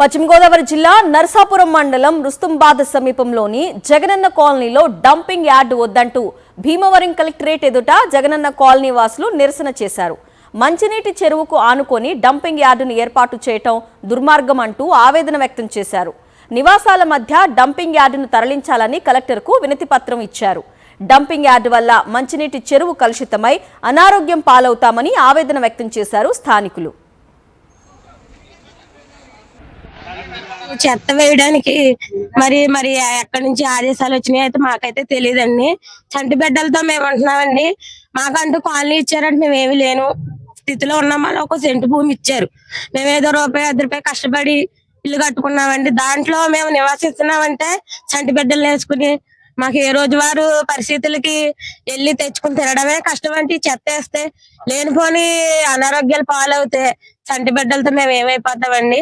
పశ్చిమ గోదావరి జిల్లా నర్సాపురం మండలం రుస్తుంబాద్ సమీపంలోని జగనన్న కాలనీలో డంపింగ్ యార్డు వద్దంటూ భీమవరం కలెక్టరేట్ ఎదుట జగనన్న కాలనీ వాసులు నిరసన చేశారు. మంచినీటి చెరువుకు ఆనుకొని డంపింగ్ యార్డును ఏర్పాటు చేయటం దుర్మార్గం అంటూ ఆవేదన వ్యక్తం చేశారు. నివాసాల మధ్య డంపింగ్ యార్డును తరలించాలని కలెక్టర్కు వినతి పత్రం ఇచ్చారు. డంపింగ్ యార్డు వల్ల మంచినీటి చెరువు కలుషితమై అనారోగ్యం పాలవుతామని ఆవేదన వ్యక్తం చేశారు స్థానికులు. చెత్త వేయడానికి మరి మరి ఎక్కడి నుంచి ఆదేశాలు వచ్చినాయి అయితే మాకైతే తెలియదండి. చంటి బిడ్డలతో మేము ఉంటున్నామండి. మాకంటూ కాలనీ ఇచ్చారంటే మేము ఏమి లేను స్థితిలో ఉన్నామని ఒక సెంటు భూమి ఇచ్చారు. మేమేదో ₹1 కష్టపడి ఇల్లు కట్టుకున్నామండి. దాంట్లో మేము నివాసిస్తున్నామంటే చంటి బిడ్డలు వేసుకుని మాకు ఏ రోజువారు పరిస్థితులకి వెళ్ళి తెచ్చుకుని తినడమే కష్టం. అంటే చెత్త వేస్తే లేనిపోని అనారోగ్యాలు పాలవుతే చంటి బిడ్డలతో మేము ఏమైపోతామండి.